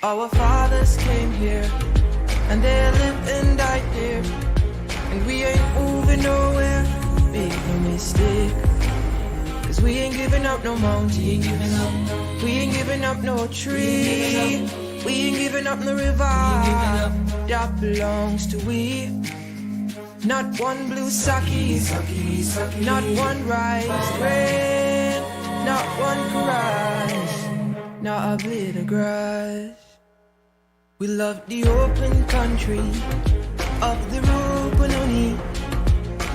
Our fathers came here, and they lived and died here, and we ain't moving nowhere, make no mistake. Cause we ain't giving up no mountain, we ain't giving up no tree, we ain't giving up no river, that belongs to we. Not one blue sake, not one rice grain, not one rice, not a blade of grass. We love the open country of the Rupununi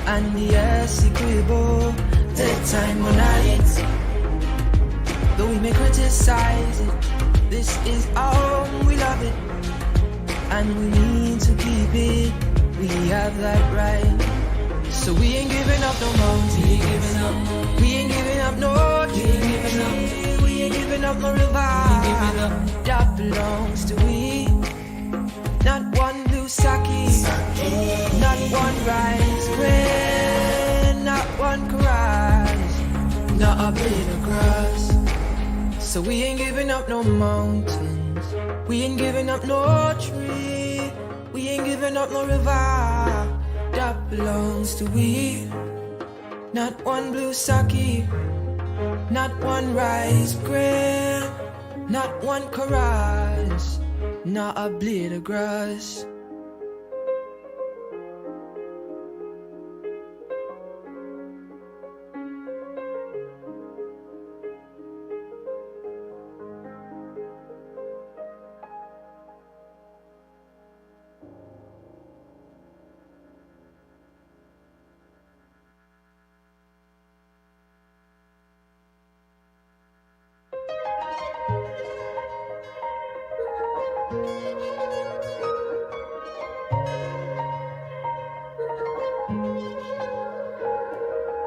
and the Essequibo, the time on night. Though we may criticize it, this is our home, we love it, and we need to keep it. We have that right. So we ain't giving up no mountain, we ain't giving up no tree, we ain't giving up no river, that belongs to we. Not one blue sake, not one rice grain, not one rice, not a blade of grass. So we ain't giving up no mountains, we ain't giving up no tree, we ain't giving up no river, that belongs to we. Not one blue sake, not one rice grain, not one rice, not a blade of grass.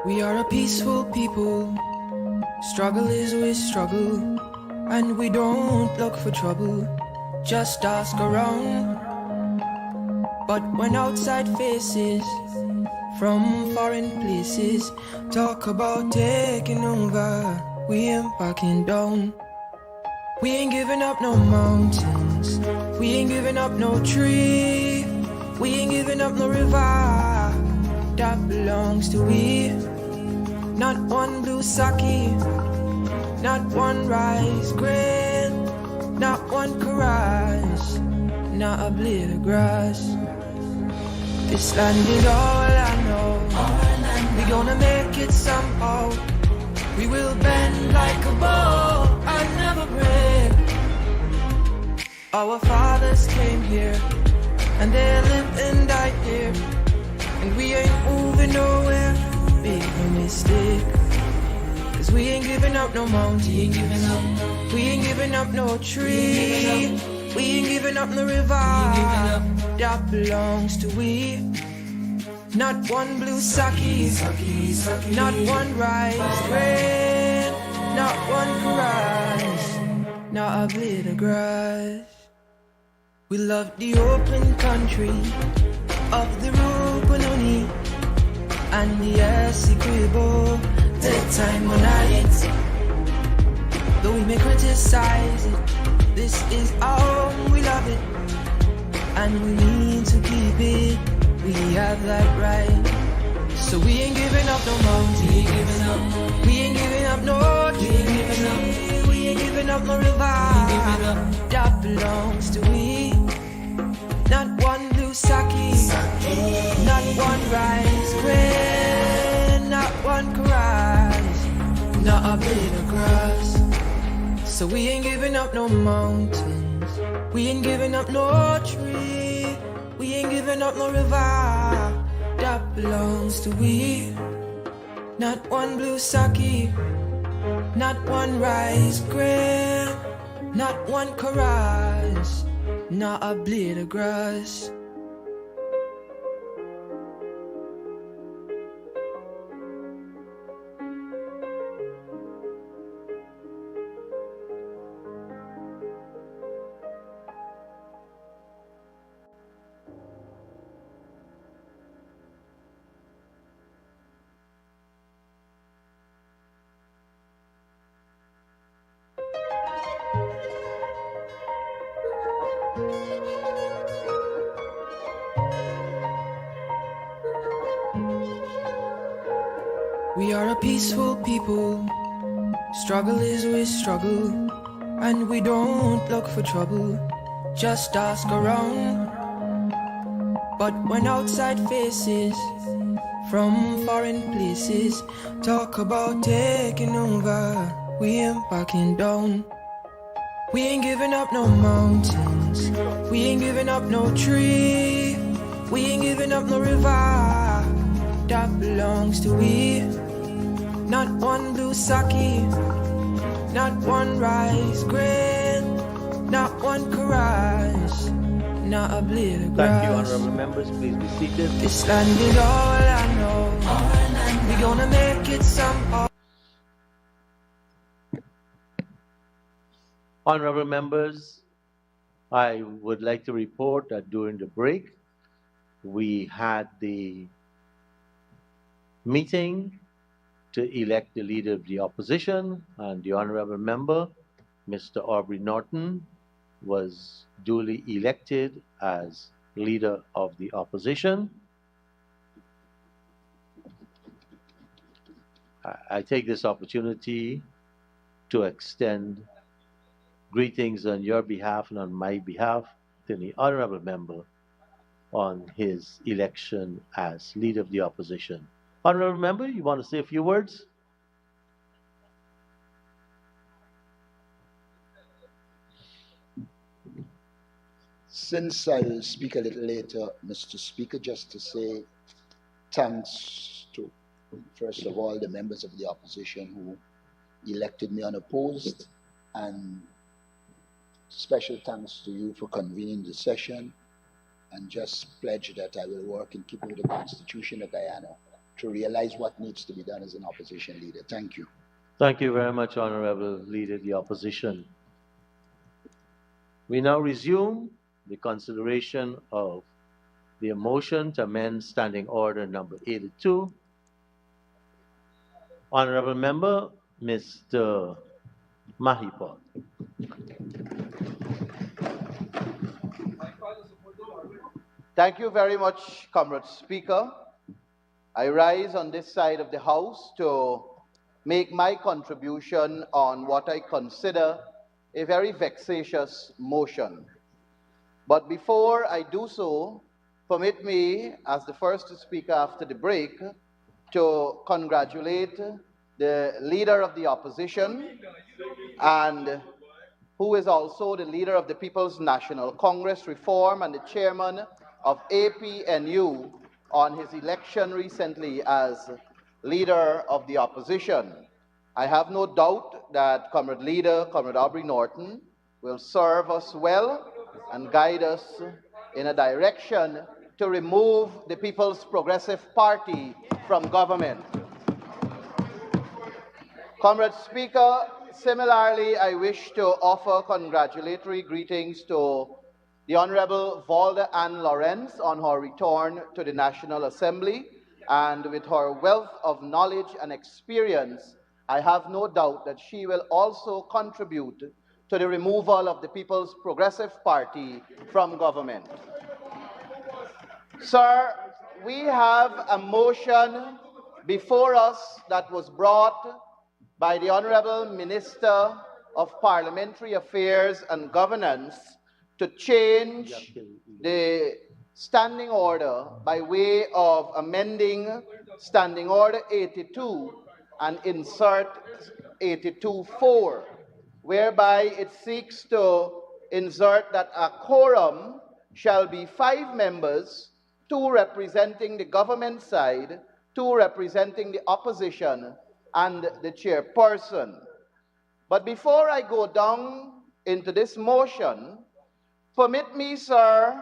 We are a peaceful people, struggle is we struggle, and we don't look for trouble, just ask around. But when outside faces from foreign places talk about taking over, we ain't backing down. We ain't giving up no mountains, we ain't giving up no tree, we ain't giving up no river, that belongs to we. Not one blue sake, not one rice grain, not one rice, not a blade of grass. This land is all I know, we gonna make it somehow. We will bend like a bow and never break. Our fathers came here, and they lived and died here, and we ain't moving nowhere, make no mistake. Cause we ain't giving up no mountain, we ain't giving up no tree, we ain't giving up no river, that belongs to we. Not one blue sake, not one rice grain, not one rice, not a blade of grass. We love the open country of the Rupununi and the Essequibo, the time on night. Though we may criticize it, this is our home, we love it, and we need to keep it. We have that right. So we ain't giving up no mountain, we ain't giving up no tree, we ain't giving up no river, that belongs to we. Not one blue sake, not one rice grain, not one rice, not a blade of grass. So we ain't giving up no mountains, we ain't giving up no tree, we ain't giving up no river, that belongs to we. Not one blue sake, not one rice grain, not one rice, not a blade of grass. We are a peaceful people. Struggle is with struggle, and we don't look for trouble. Just ask around. But when outside faces from foreign places talk about taking over, we ain't backing down. We ain't giving up no mountains, we ain't giving up no tree, we ain't giving up no river that belongs to we. Not one blue sake, not one rice grain, not one courage, not a blade of grass. Thank you, honorable members. Please be seated. This land is all I know. We gonna make it somehow. Honorable members, I would like to report that during the break, we had the meeting to elect the leader of the opposition, and the honorable member, Mr. Aubrey Norton, was duly elected as leader of the opposition. I take this opportunity to extend greetings on your behalf and on my behalf to the honorable member on his election as leader of the opposition. Honorable member, you want to say a few words? Since I will speak a little later, Mr. Speaker, just to say thanks to, first of all, the members of the opposition who elected me unopposed, and special thanks to you for convening the session, and just pledge that I will work in keeping with the Constitution of Guyana to realize what needs to be done as an opposition leader. Thank you. Thank you very much, honorable leader of the opposition. We now resume the consideration of the motion to amend Standing Order number 82. Honorable member, Mr. Mahipot. Thank you very much, Comrade Speaker. I rise on this side of the House to make my contribution on what I consider a very vexatious motion. But before I do so, permit me, as the first speaker after the break, to congratulate the leader of the opposition and who is also the leader of the People's National Congress Reform and the chairman of APNU on his election recently as leader of the opposition. I have no doubt that Comrade Leader, Comrade Aubrey Norton, will serve us well and guide us in a direction to remove the People's Progressive Party from government. Comrade Speaker, similarly, I wish to offer congratulatory greetings to the Honorable Valda Ann Lawrence on her return to the National Assembly, and with her wealth of knowledge and experience, I have no doubt that she will also contribute to the removal of the People's Progressive Party from government. Sir, we have a motion before us that was brought by the Honorable Minister of Parliamentary Affairs and Governance to change the Standing Order by way of amending Standing Order 82 and insert 82.4, whereby it seeks to insert that a quorum shall be 5 members, 2 representing the government side, 2 representing the opposition, and the chairperson. But before I go down into this motion, permit me, sir,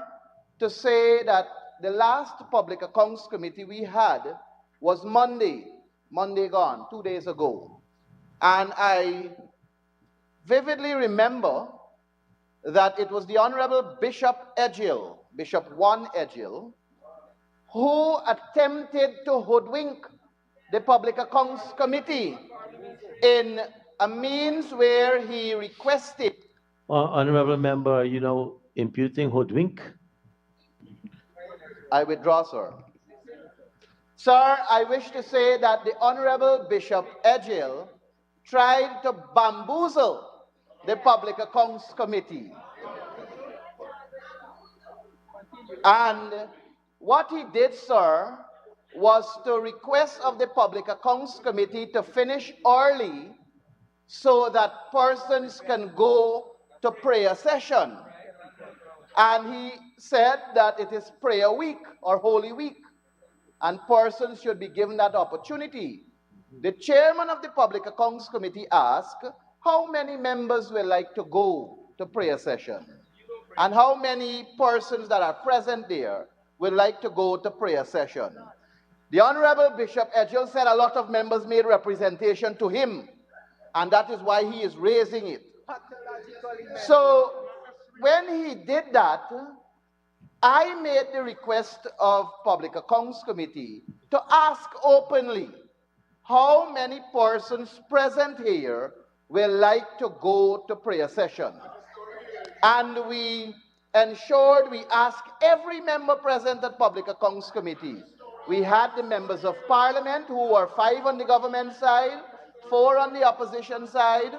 to say that the last Public Accounts Committee we had was Monday gone, 2 days ago. And I vividly remember that it was the Honorable Bishop Edghill, Bishop 1 Edghill, who attempted to hoodwink the Public Accounts Committee in a means where he requested. Honorable member, you know, imputing hoodwink? I withdraw, sir. Sir, I wish to say that the Honorable Bishop Edghill tried to bamboozle the Public Accounts Committee. And what he did, sir, was to request of the Public Accounts Committee to finish early so that persons can go to prayer session. And he said that it is prayer week or Holy Week, and persons should be given that opportunity. The chairman of the Public Accounts Committee asked how many members will like to go to prayer session, and how many persons that are present there would like to go to prayer session. The Honorable Bishop Edghill said a lot of members made representation to him, and that is why he is raising it. So when he did that, I made the request of Public Accounts Committee to ask openly how many persons present here will like to go to prayer session. And we ensured we asked every member present at Public Accounts Committee. We had the members of Parliament, who were 5 on the government side, 4 on the opposition side.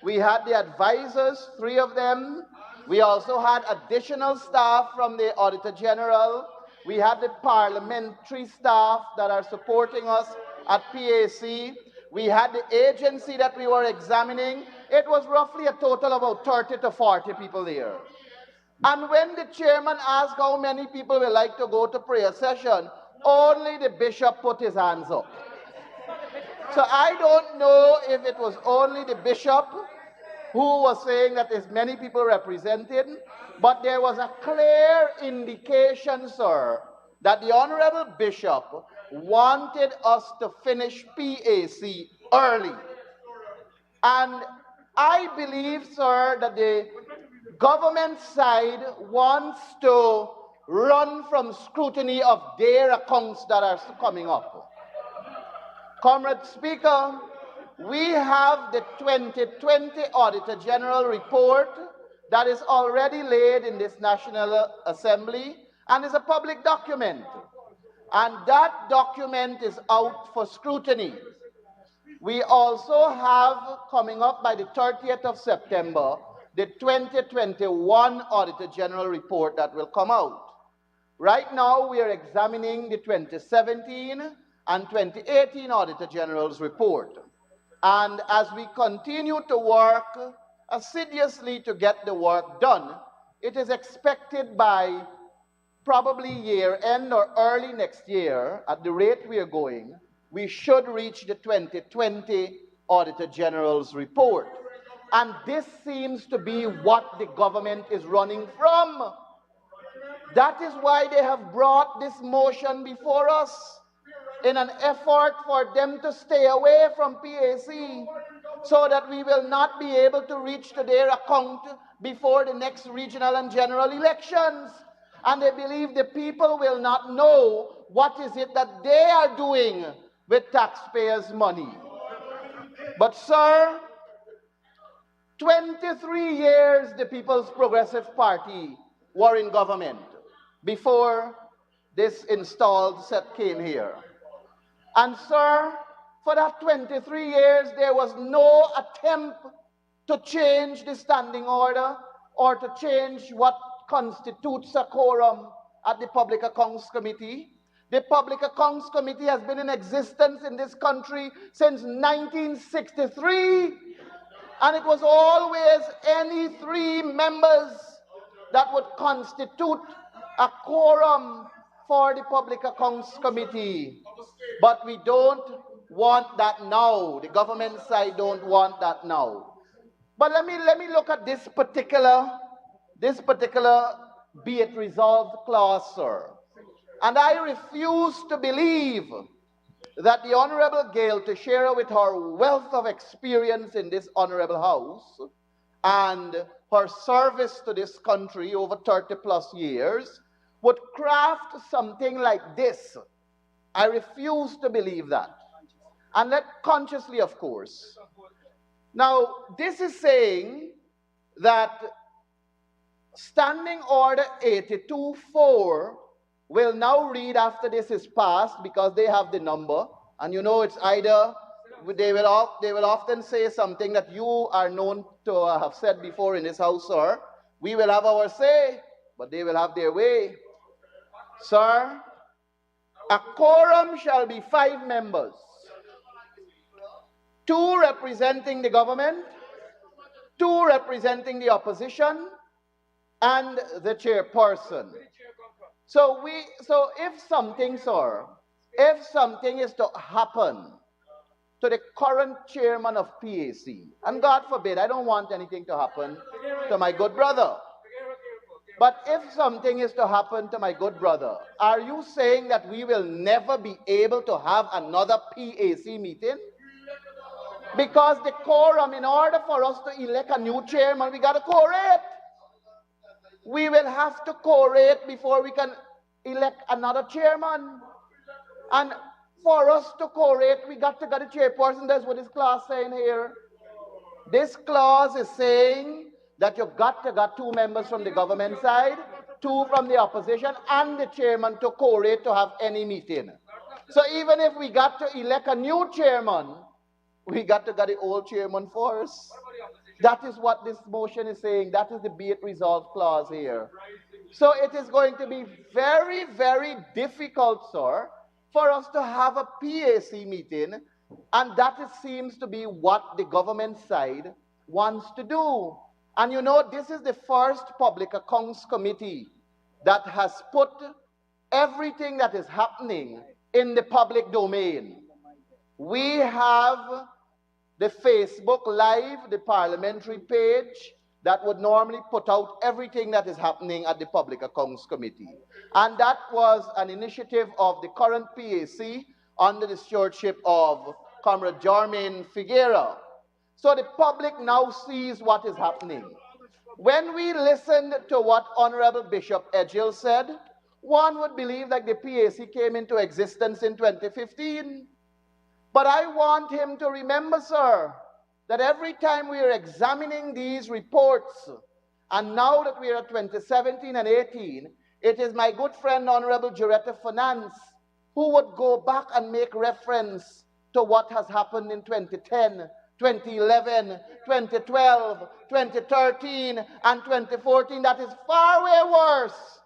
We had the advisors, 3 of them. We also had additional staff from the Auditor General. We had the parliamentary staff that are supporting us at PAC. We had the agency that we were examining. It was roughly a total of about 30 to 40 people there. And when the chairman asked how many people would like to go to prayer session, only the bishop put his hands up. So I don't know if it was only the bishop who was saying that there's many people represented, but there was a clear indication, sir, that the Honorable Bishop wanted us to finish PAC early. And I believe, sir, that the government side wants to run from scrutiny of their accounts that are coming up. Comrade Speaker, we have the 2020 Auditor General report that is already laid in this National Assembly and is a public document. And that document is out for scrutiny. We also have, coming up by the 30th of September, the 2021 Auditor General report that will come out. Right now, we are examining the 2017 and 2018 Auditor General's report. And as we continue to work assiduously to get the work done, it is expected by probably year end or early next year, at the rate we are going, we should reach the 2020 Auditor General's report. And this seems to be what the government is running from. That is why they have brought this motion before us, in an effort for them to stay away from PAC, so that we will not be able to reach to their account before the next regional and general elections. And they believe the people will not know what is it that they are doing with taxpayers' money. But sir, 23 years the People's Progressive Party were in government before this installed set came here. And sir, for that 23 years, there was no attempt to change the standing order or to change what constitutes a quorum at the Public Accounts Committee. The Public Accounts Committee has been in existence in this country since 1963, and it was always any 3 members that would constitute a quorum for the Public Accounts Committee. But we don't want that now. The government side don't want that now. But let me look at this particular be it resolved clause, sir. And I refuse to believe that the Honorable Gail Teixeira, with her wealth of experience in this Honorable House and her service to this country over 30 plus years, would craft something like this. I refuse to believe that. And let consciously, of course. Now, this is saying that Standing Order 82.4 will now read after this is passed, because they have the number, and you know it's either they will often say something that you are known to have said before in this house, sir. We will have our say, but they will have their way. Sir, a quorum shall be 5 members, 2 representing the government, 2 representing the opposition, and the chairperson. So if something, sir, if something is to happen to the current chairman of PAC, and God forbid, I don't want anything to happen to my good brother, but if something is to happen to my good brother, are you saying that we will never be able to have another PAC meeting? Because the quorum, in order for us to elect a new chairman, we got to quorate. We will have to quorate before we can elect another chairman. And for us to quorate, we got to get a chairperson. That's what this clause saying here. This clause is saying that you got to get 2 members from the government side, 2 from the opposition, and the chairman to quorate to have any meeting. So even if we got to elect a new chairman, we got to get the old chairman first. That is what this motion is saying. That is the be it resolved clause here. So it is going to be very, very difficult, sir, for us to have a PAC meeting, and that seems to be what the government side wants to do. And you know, this is the first Public Accounts Committee that has put everything that is happening in the public domain. We have the Facebook Live, the parliamentary page, that would normally put out everything that is happening at the Public Accounts Committee. And that was an initiative of the current PAC under the stewardship of Comrade Jarmaine Figuera. So the public now sees what is happening. When we listened to what Honorable Bishop Edghill said, one would believe that the PAC came into existence in 2015. But I want him to remember, sir, that every time we are examining these reports, and now that we are at 2017 and 18, it is my good friend, Honorable Juretta Finance, who would go back and make reference to what has happened in 2010, 2011, 2012, 2013, and 2014. That is far way worse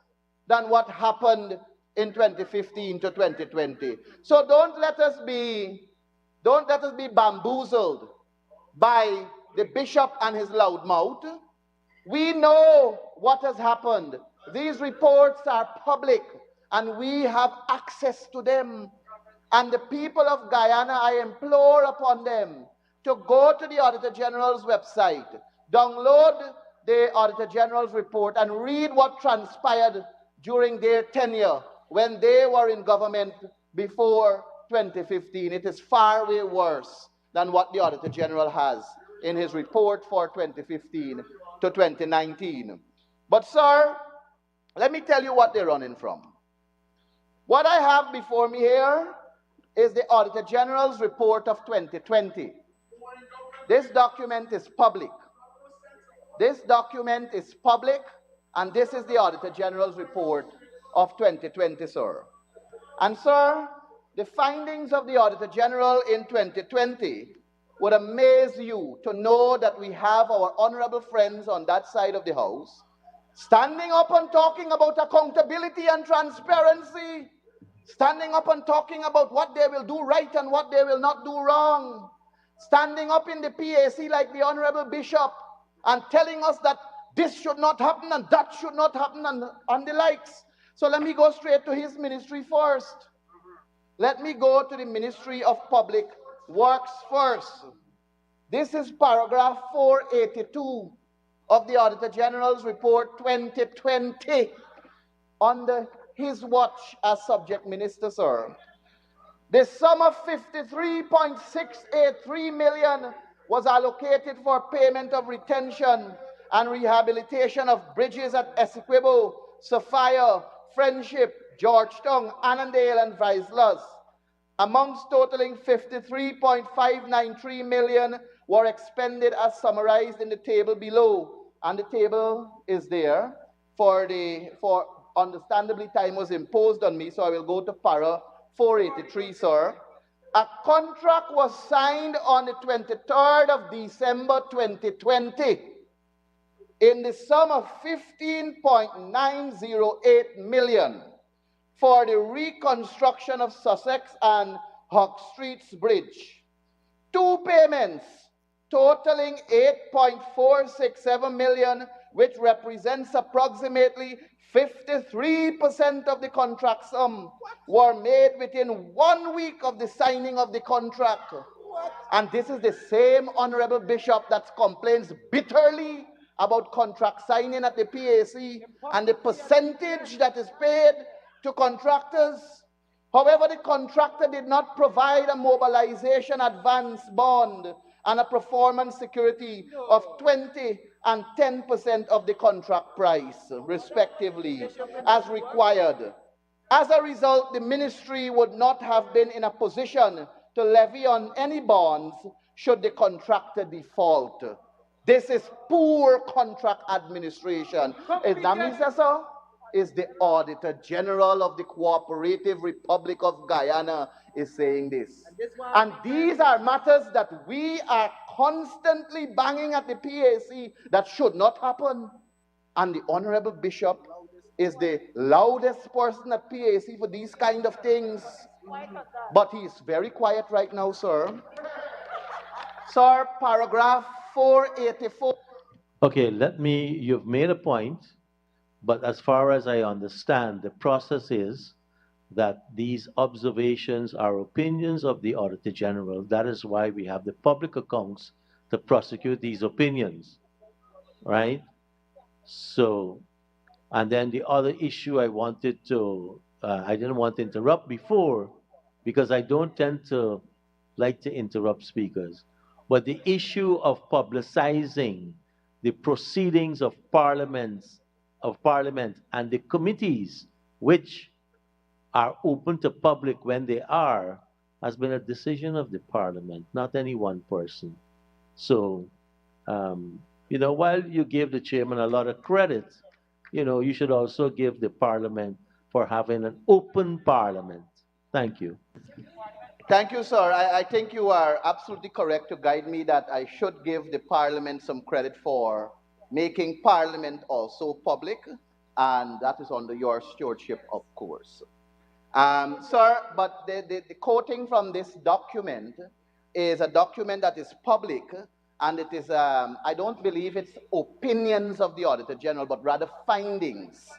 than what happened in 2015 to 2020. So don't let us be bamboozled by the bishop and his loud mouth. We know what has happened. These reports are public, and we have access to them. And the people of Guyana, I implore upon them to go to the Auditor General's website, download the Auditor General's report, and read what transpired during their tenure when they were in government before 2015. It is far way worse than what the Auditor General has in his report for 2015 to 2019. But sir, let me tell you what they're running from. What I have before me here is the Auditor General's report of 2020. This document is public. This document is public, and this is the Auditor General's report of 2020, sir. And sir, the findings of the Auditor General in 2020 would amaze you to know that we have our honorable friends on that side of the house standing up and talking about accountability and transparency, standing up and talking about what they will do right and what they will not do wrong, standing up in the PAC like the Honorable Bishop and telling us that this should not happen and that should not happen and the likes. So let me go straight to his ministry first. Let me go to the Ministry of Public Works first. This is paragraph 482 of the Auditor General's report 2020 under his watch as subject minister, sir. The sum of 53.683 million was allocated for payment of retention and rehabilitation of bridges at Essequibo, Sophia, Friendship, Georgetown, Annandale, and Vizslas. Amounts totaling 53.593 million were expended as summarized in the table below, and the table is there for understandably time was imposed on me, so I will go to para 483, sir. A contract was signed on the 23rd of December 2020 in the sum of 15.908 million for the reconstruction of Sussex and Hock Streets Bridge. Two payments totaling 8.467 million, which represents approximately 53% of the contract sum, were made within 1 week of the signing of the contract. And this is the same honorable bishop that complains bitterly about contract signing at the PAC and the percentage that is paid to contractors. However, the contractor did not provide a mobilization advance bond and a performance security of 20 and 10% of the contract price, respectively, as required. As a result, the ministry would not have been in a position to levy on any bonds should the contractor default. This is poor contract administration. Is that Mr. Sir? Is the Auditor General of the Cooperative Republic of Guyana is saying this. And these are matters that we are constantly banging at the PAC that should not happen. And the Honorable Bishop is the loudest person at PAC for these kind of things. But he is very quiet right now, sir. Sir, paragraph 484. Okay, you've made a point, but as far as I understand, the process is that these observations are opinions of the Auditor General. That is why we have the public accounts to prosecute these opinions, right? So, and then the other issue I didn't want to interrupt before, because I don't tend to like to interrupt speakers, but the issue of publicizing the proceedings of Parliament and the committees, which are open to public when they are, has been a decision of the Parliament, not any one person. So, while you give the chairman a lot of credit, you should also give the Parliament for having an open Parliament. Thank you. Thank you, sir. I think you are absolutely correct to guide me that I should give the Parliament some credit for making Parliament also public, and that is under your stewardship, of course. Sir, but the quoting from this document is a document that is public, and it is, I don't believe it's opinions of the Auditor General, but rather findings.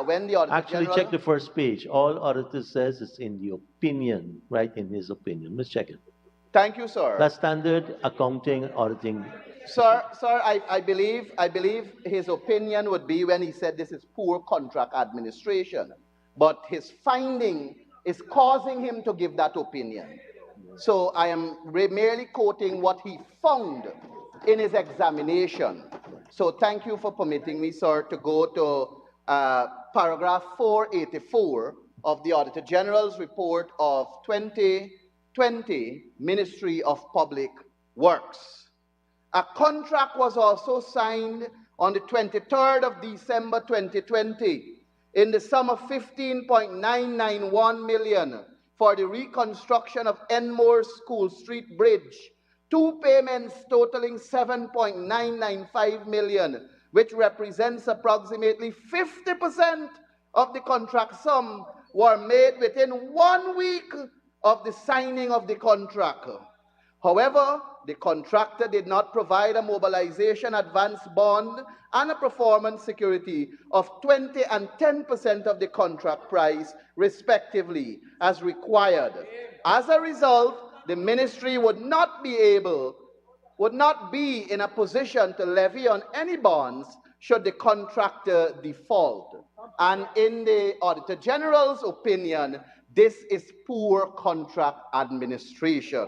When the Auditor Actually, General... check the first page. All Auditor says is in the opinion, right, in his opinion. Let's check it. Thank you, sir. That's standard accounting, auditing. Sir, I believe his opinion would be when he said this is poor contract administration. But his finding is causing him to give that opinion. So I am merely quoting what he found in his examination. So thank you for permitting me, sir, to go to paragraph 484 of the Auditor General's report of 2020 Ministry of Public Works. A contract was also signed on the 23rd of December 2020 in the sum of 15.991 million for the reconstruction of Enmore School Street Bridge. Two payments totaling 7.995 million, which represents approximately 50% of the contract sum, were made within 1 week of the signing of the contract. However, the contractor did not provide a mobilization advance bond and a performance security of 20 and 10% of the contract price, respectively, as required. As a result, the ministry would not be in a position to levy on any bonds should the contractor default. And in the Auditor General's opinion, this is poor contract administration.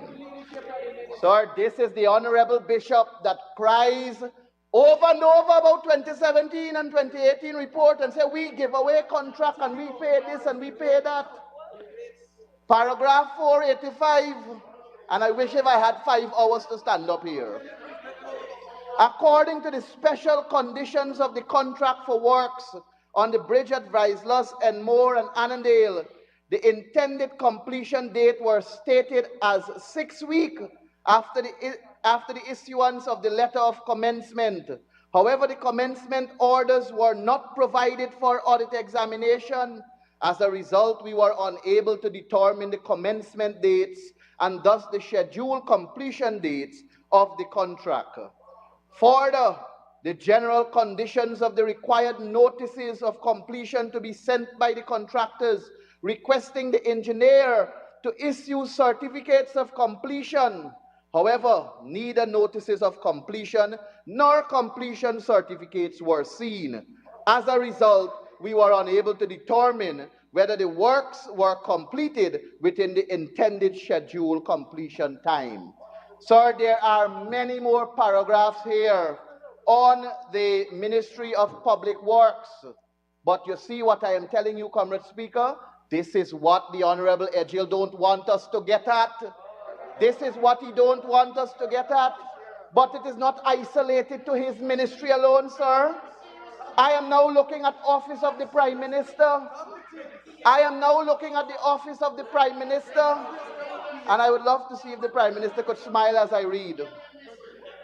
Sir, this is the Honorable Bishop that cries over and over about 2017 and 2018 report and say we give away contract and we pay this and we pay that. Paragraph 485, and I wish if I had 5 hours to stand up here. According to the special conditions of the contract for works on the bridge at Vryslus, Enmore, and Annandale, the intended completion date was stated as 6 weeks after the issuance of the letter of commencement. However, the commencement orders were not provided for audit examination. As a result, we were unable to determine the commencement dates and thus the scheduled completion dates of the contract. Further, the general conditions of the required notices of completion to be sent by the contractors requesting the engineer to issue certificates of completion. However, neither notices of completion nor completion certificates were seen. As a result, we were unable to determine whether the works were completed within the intended scheduled completion time. Sir, there are many more paragraphs here on the Ministry of Public Works. But you see what I am telling you, Comrade Speaker? This is what the Honorable Edghill don't want us to get at. This is what he don't want us to get at. But it is not isolated to his ministry alone, sir. I am now looking at office of the Prime Minister. I am now looking at the office of the Prime Minister. And I would love to see if the Prime Minister could smile as I read.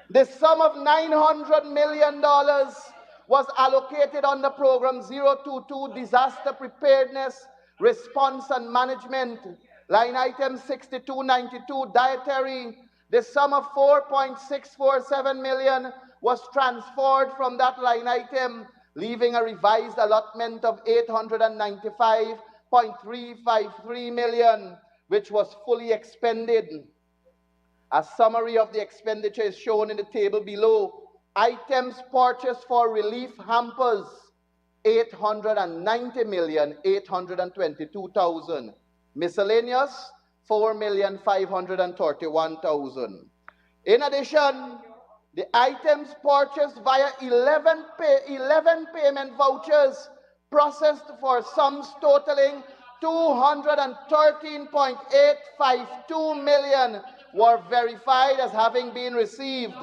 The sum of $900 million was allocated under Program 022 Disaster Preparedness, Response and Management, line item 6292 dietary. The sum of $4.647 million was transferred from that line item, leaving a revised allotment of $895.353 million, which was fully expended. A summary of the expenditure is shown in the table below. Items purchased for relief hampers, $890,822,000. Miscellaneous, $4,531,000. In addition, the items purchased via 11 payment vouchers processed for sums totaling $213.852 million were verified as having been received.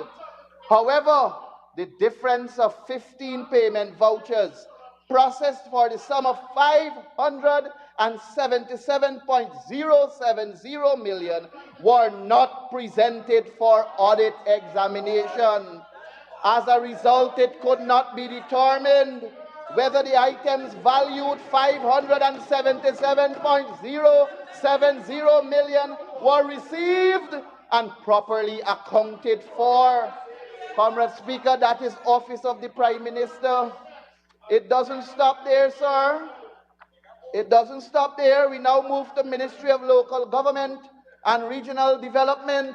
However, the difference of 15 payment vouchers processed for the sum of $577.070 million were not presented for audit examination. As a result, it could not be determined whether the items valued $577.070 million were received and properly accounted for. Comrade Speaker, that is office of the Prime Minister. It doesn't stop there, sir. It doesn't stop there. We now move to Ministry of Local Government and Regional Development.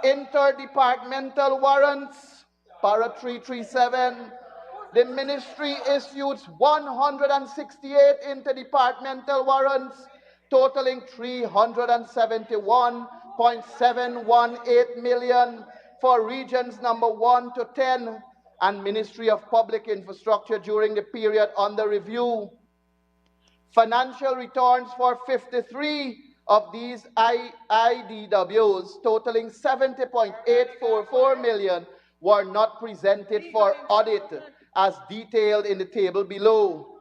Interdepartmental warrants, para 337. The ministry issued 168 interdepartmental warrants totaling $371.718 million for regions number 1 to 10 and Ministry of Public Infrastructure during the period under review. Financial returns for 53 of these IDWs totaling $70.844 million were not presented for audit as detailed in the table below.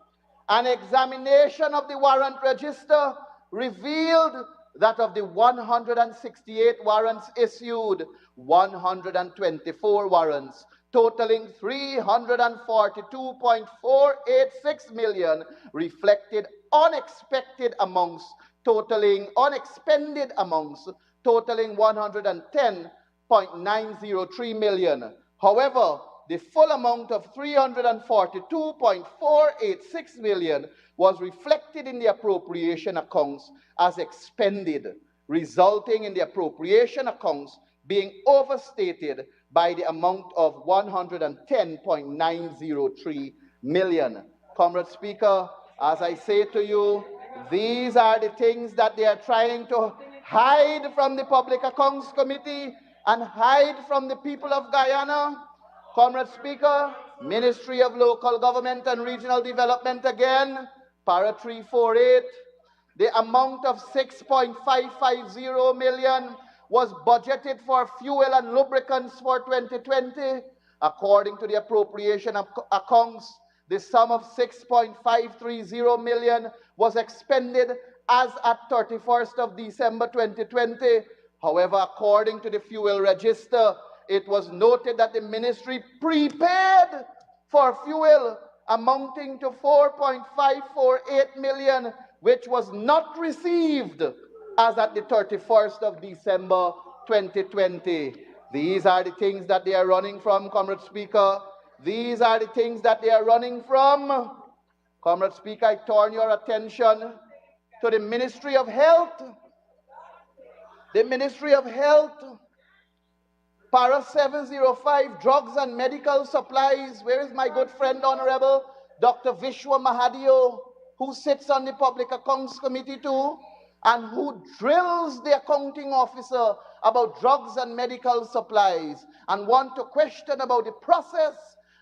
An examination of the warrant register revealed that of the 168 warrants issued, 124 warrants totaling $342.486 million reflected unexpended amounts totaling $110.903 million. However, the full amount of $342.486 million was reflected in the appropriation accounts as expended, resulting in the appropriation accounts being overstated by the amount of $110.903 million. Comrade Speaker, as I say to you, these are the things that they are trying to hide from the Public Accounts Committee and hide from the people of Guyana. Comrade Speaker, Ministry of Local Government and Regional Development again, para 348. The amount of $6.550 million was budgeted for fuel and lubricants for 2020. According to the appropriation accounts, the sum of 6.530 million was expended as at 31st of December 2020. However, according to the fuel register, it was noted that the ministry prepaid for fuel amounting to 4.548 million, which was not received as at the 31st of December 2020. These are the things that they are running from, Comrade Speaker. These are the things that they are running from. Comrade Speaker, I turn your attention to the Ministry of Health. The Ministry of Health, Para 705, Drugs and Medical Supplies. Where is my good friend, Honorable Dr. Vishwa Mahadio, who sits on the Public Accounts Committee too, and who drills the accounting officer about drugs and medical supplies, and want to question about the process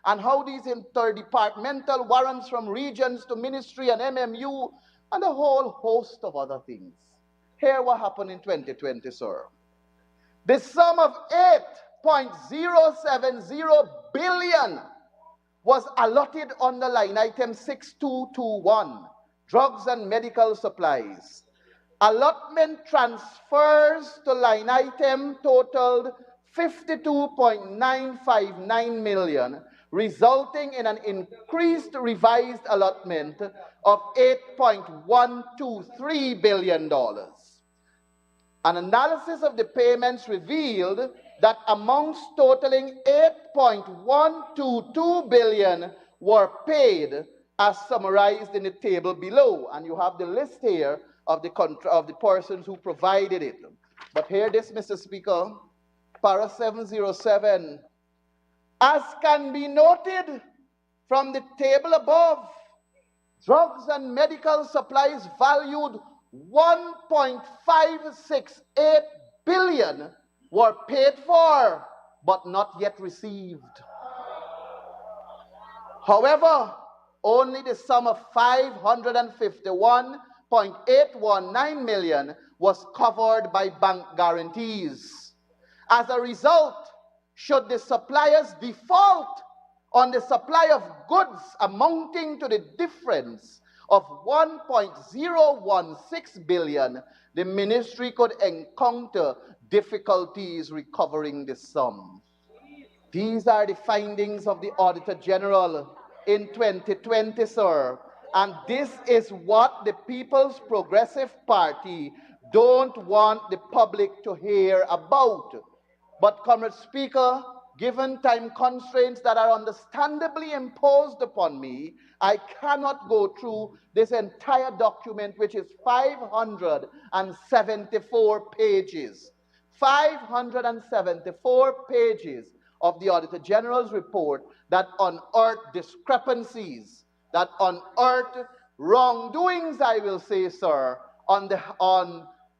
and how these interdepartmental warrants from regions to ministry and MMU and a whole host of other things. Here what happened in 2020, sir. The sum of 8.070 billion was allotted under line item 6221, drugs and medical supplies. Allotment transfers to line item totaled 52.959 million, resulting in an increased revised allotment of $8.123 billion. An analysis of the payments revealed that amounts totaling 8.122 billion were paid as summarized in the table below. And you have the list here of the persons who provided it. But hear this, Mr. Speaker, Para 707. As can be noted from the table above, drugs and medical supplies valued 1.568 billion were paid for, but not yet received. However, only the sum of 551.819 million was covered by bank guarantees. As a result, should the suppliers default on the supply of goods amounting to the difference of 1.016 billion, the ministry could encounter difficulties recovering the sum. These are the findings of the Auditor General in 2020, sir. And this is what the People's Progressive Party don't want the public to hear about. But, Comrade Speaker, given time constraints that are understandably imposed upon me, I cannot go through this entire document, which is 574 pages. 574 pages of the Auditor General's report that unearthed discrepancies, that unearthed wrongdoings, I will say, sir, on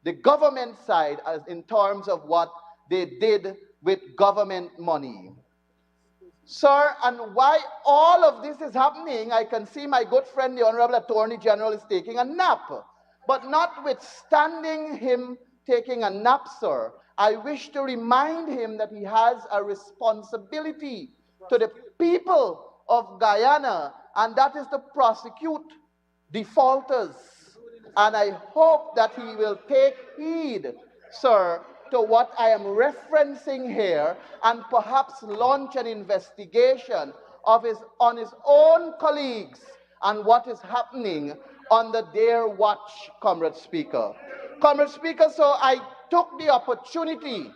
the government side as in terms of what they did with government money. Sir, and why all of this is happening, I can see my good friend, the Honorable Attorney General, is taking a nap. But notwithstanding him taking a nap, sir, I wish to remind him that he has a responsibility to the people of Guyana, and that is to prosecute defaulters. And I hope that he will take heed, sir, to what I am referencing here, and perhaps launch an investigation on his own colleagues and what is happening under their watch, Comrade Speaker. Comrade Speaker, so I took the opportunity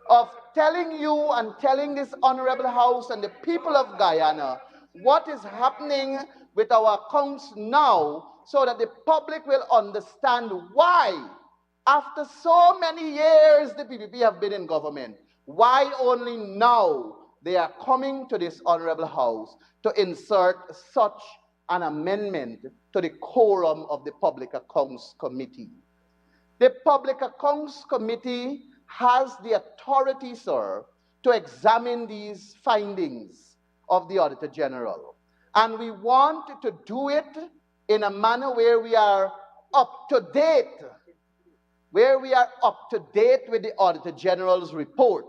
of telling you and telling this Honorable House and the people of Guyana what is happening with our accounts now, so that the public will understand why, after so many years the PPP have been in government, why only now they are coming to this Honorable House to insert such an amendment to the quorum of the Public Accounts Committee. The Public Accounts Committee has the authority, sir, to examine these findings of the Auditor General. And we want to do it in a manner where we are up to date, with the Auditor General's report,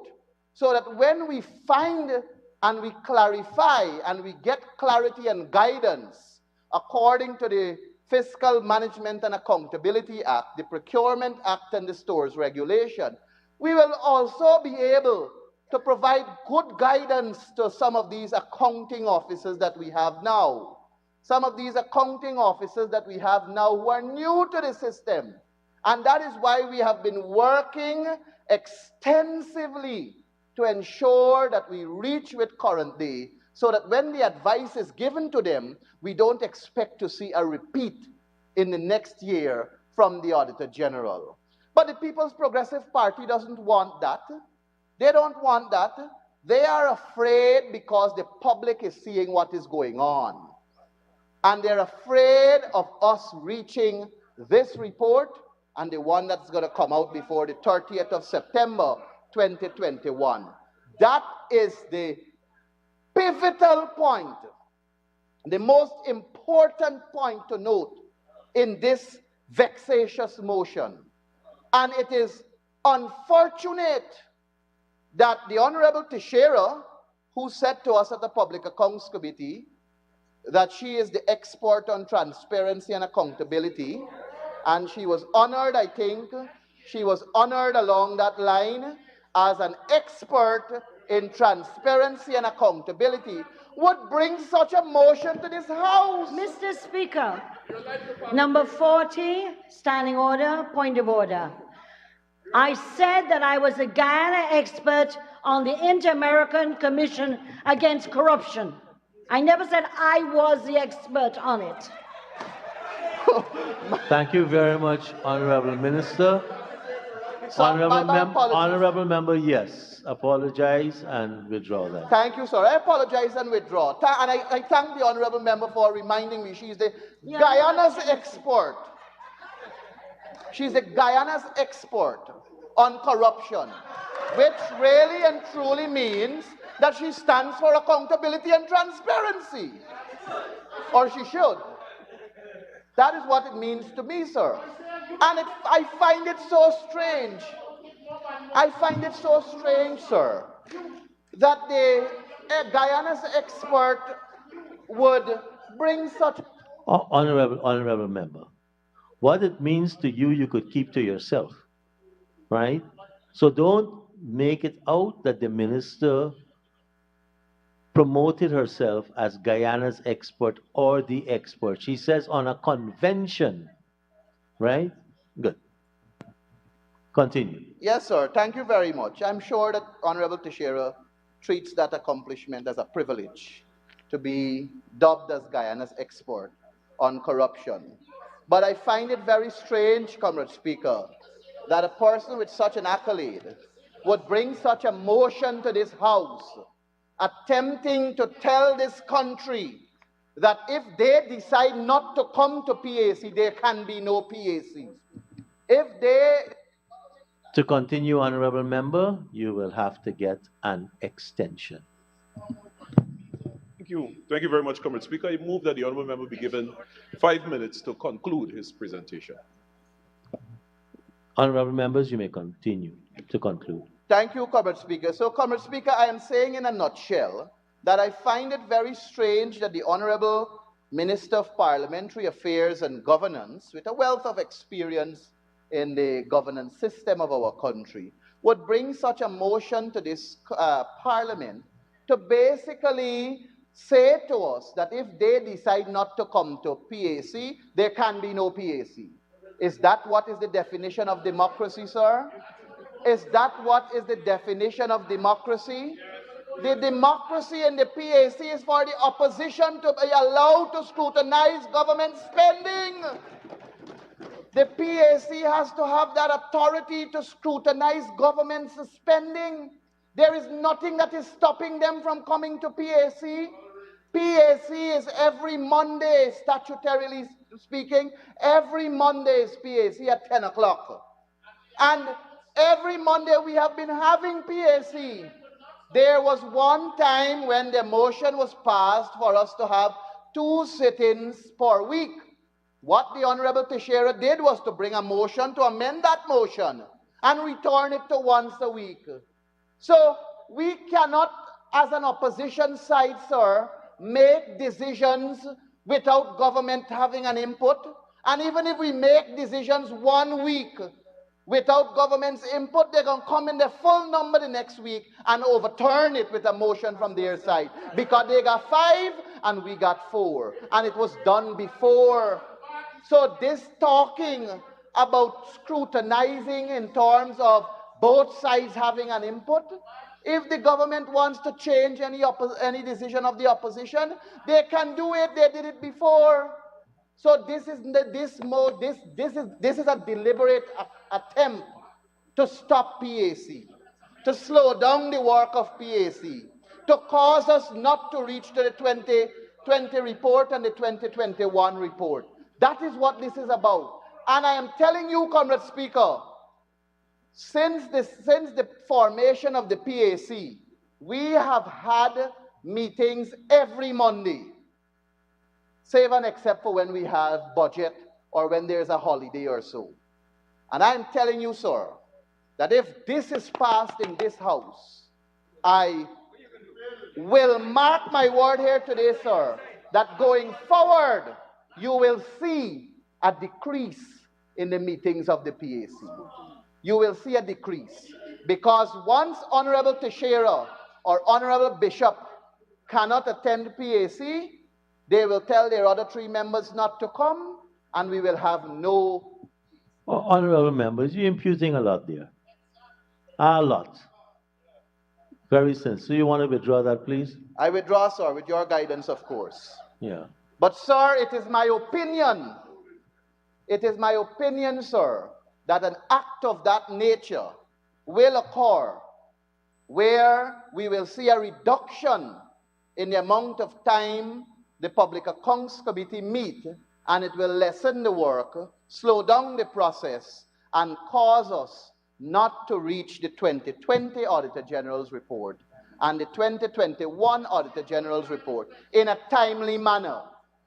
so that when we find and we clarify and we get clarity and guidance according to the Fiscal Management and Accountability Act, the Procurement Act, and the Stores Regulation, we will also be able to provide good guidance to some of these accounting officers that we have now. Some of these accounting officers that we have now who are new to the system. And that is why we have been working extensively to ensure that we reach with current day, so that when the advice is given to them, we don't expect to see a repeat in the next year from the Auditor General. But the People's Progressive Party doesn't want that. They don't want that. They are afraid because the public is seeing what is going on. And they're afraid of us reaching this report and the one that's going to come out before the 30th of September 2021. That is the pivotal point, the most important point to note in this vexatious motion. And it is unfortunate that the Honorable Teixeira, who said to us at the Public Accounts Committee that she is the expert on transparency and accountability, and she was honored, I think, she was honored along that line as an expert in transparency and accountability, would bring such a motion to this House. Mr. Speaker, number 40, standing order, point of order. I said that I was a Guyana expert on the Inter-American Commission Against Corruption. I never said I was the expert on it. Thank you very much, Honorable Minister. So, Honorable Member, yes. Apologize and withdraw that. Thank you, sir. I apologize and withdraw. And I thank the Honorable Member for reminding me she's the Guyana's expert. She's the Guyana's expert on corruption, which really and truly means that she stands for accountability and transparency. Or she should. That is what it means to me, sir. And I find it so strange. I find it so strange, sir, that the Guyana's expert would bring such... Honorable Member, what it means to you, you could keep to yourself, right? So don't make it out that the minister promoted herself as Guyana's expert or the expert. She says on a convention, right? Good. Continue. Yes, sir. Thank you very much. I'm sure that Honorable Teixeira treats that accomplishment as a privilege to be dubbed as Guyana's expert on corruption. But I find it very strange, Comrade Speaker, that a person with such an accolade would bring such a motion to this House, attempting to tell this country that if they decide not to come to PAC, there can be no PACs. If they... To continue, Honorable Member, you will have to get an extension. Thank you. Thank you very much, Comrade Speaker. I move that the Honourable Member be given 5 minutes to conclude his presentation. Honorable Members, you may continue to conclude. Thank you, Comrade Speaker. So, Comrade Speaker, I am saying in a nutshell that I find it very strange that the Honorable Minister of Parliamentary Affairs and Governance, with a wealth of experience in the governance system of our country, would bring such a motion to this Parliament to basically say to us that if they decide not to come to PAC, there can be no PAC. Is that what is the definition of democracy, sir? Is that what is the definition of democracy? The democracy in the PAC is for the opposition to be allowed to scrutinize government spending. The PAC has to have that authority to scrutinize government spending. There is nothing that is stopping them from coming to PAC. PAC is every Monday, statutorily speaking, every Monday is PAC at 10 o'clock. And every Monday we have been having PAC. There was one time when the motion was passed for us to have 2 sit-ins per week. What the Honorable Teixeira did was to bring a motion to amend that motion and return it to once a week. So we cannot as an opposition side, sir, make decisions without government having an input. And even if we make decisions 1 week without government's input, they're going to come in the full number the next week and overturn it with a motion from their side. Because they got 5 and we got 4. And it was done before. So this talking about scrutinizing in terms of both sides having an input, if the government wants to change any decision of the opposition, they can do it. They did it before. So this is a deliberate attempt to stop PAC, to slow down the work of PAC, to cause us not to reach to the 2020 report and the 2021 report. That is what this is about. And I am telling you, Comrade Speaker, since the formation of the PAC, we have had meetings every Monday, save and except for when we have budget or when there's a holiday or so. And I'm telling you, sir, that if this is passed in this House, I will mark my word here today, sir, that going forward, you will see a decrease in the meetings of the PAC. You will see a decrease. Because once Honorable Teixeira or Honorable Bishop cannot attend PAC, they will tell their other 3 members not to come, and we will have no... Honorable members, you're imputing a lot there. A lot. Very sensitive. So you want to withdraw that, please? I withdraw, sir, with your guidance, of course. Yeah. But, sir, it is my opinion, sir, that an act of that nature will occur where we will see a reduction in the amount of time the Public Accounts Committee meet, and it will lessen the work, slow down the process, and cause us not to reach the 2020 Auditor General's report and the 2021 Auditor General's report in a timely manner.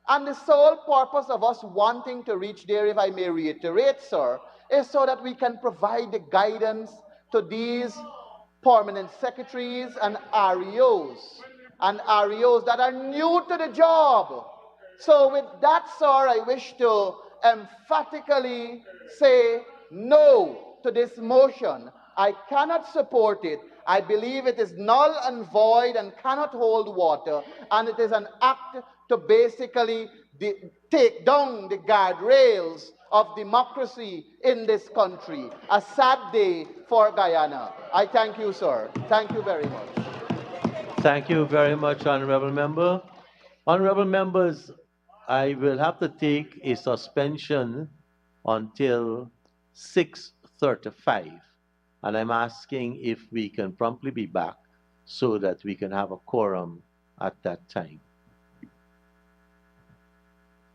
And the sole purpose of us wanting to reach there, if I may reiterate, sir, is so that we can provide the guidance to these permanent secretaries and REOs that are new to the job. So with that, sir, I wish to emphatically say no to this motion. I cannot support it. I believe it is null and void and cannot hold water, and it is an act to basically take down the guardrails of democracy in this country. A sad day for Guyana. I thank you, sir. Thank you very much. Thank you very much, Honorable Member. Honorable Members, I will have to take a suspension until 6:35, and I'm asking if we can promptly be back so that we can have a quorum at that time.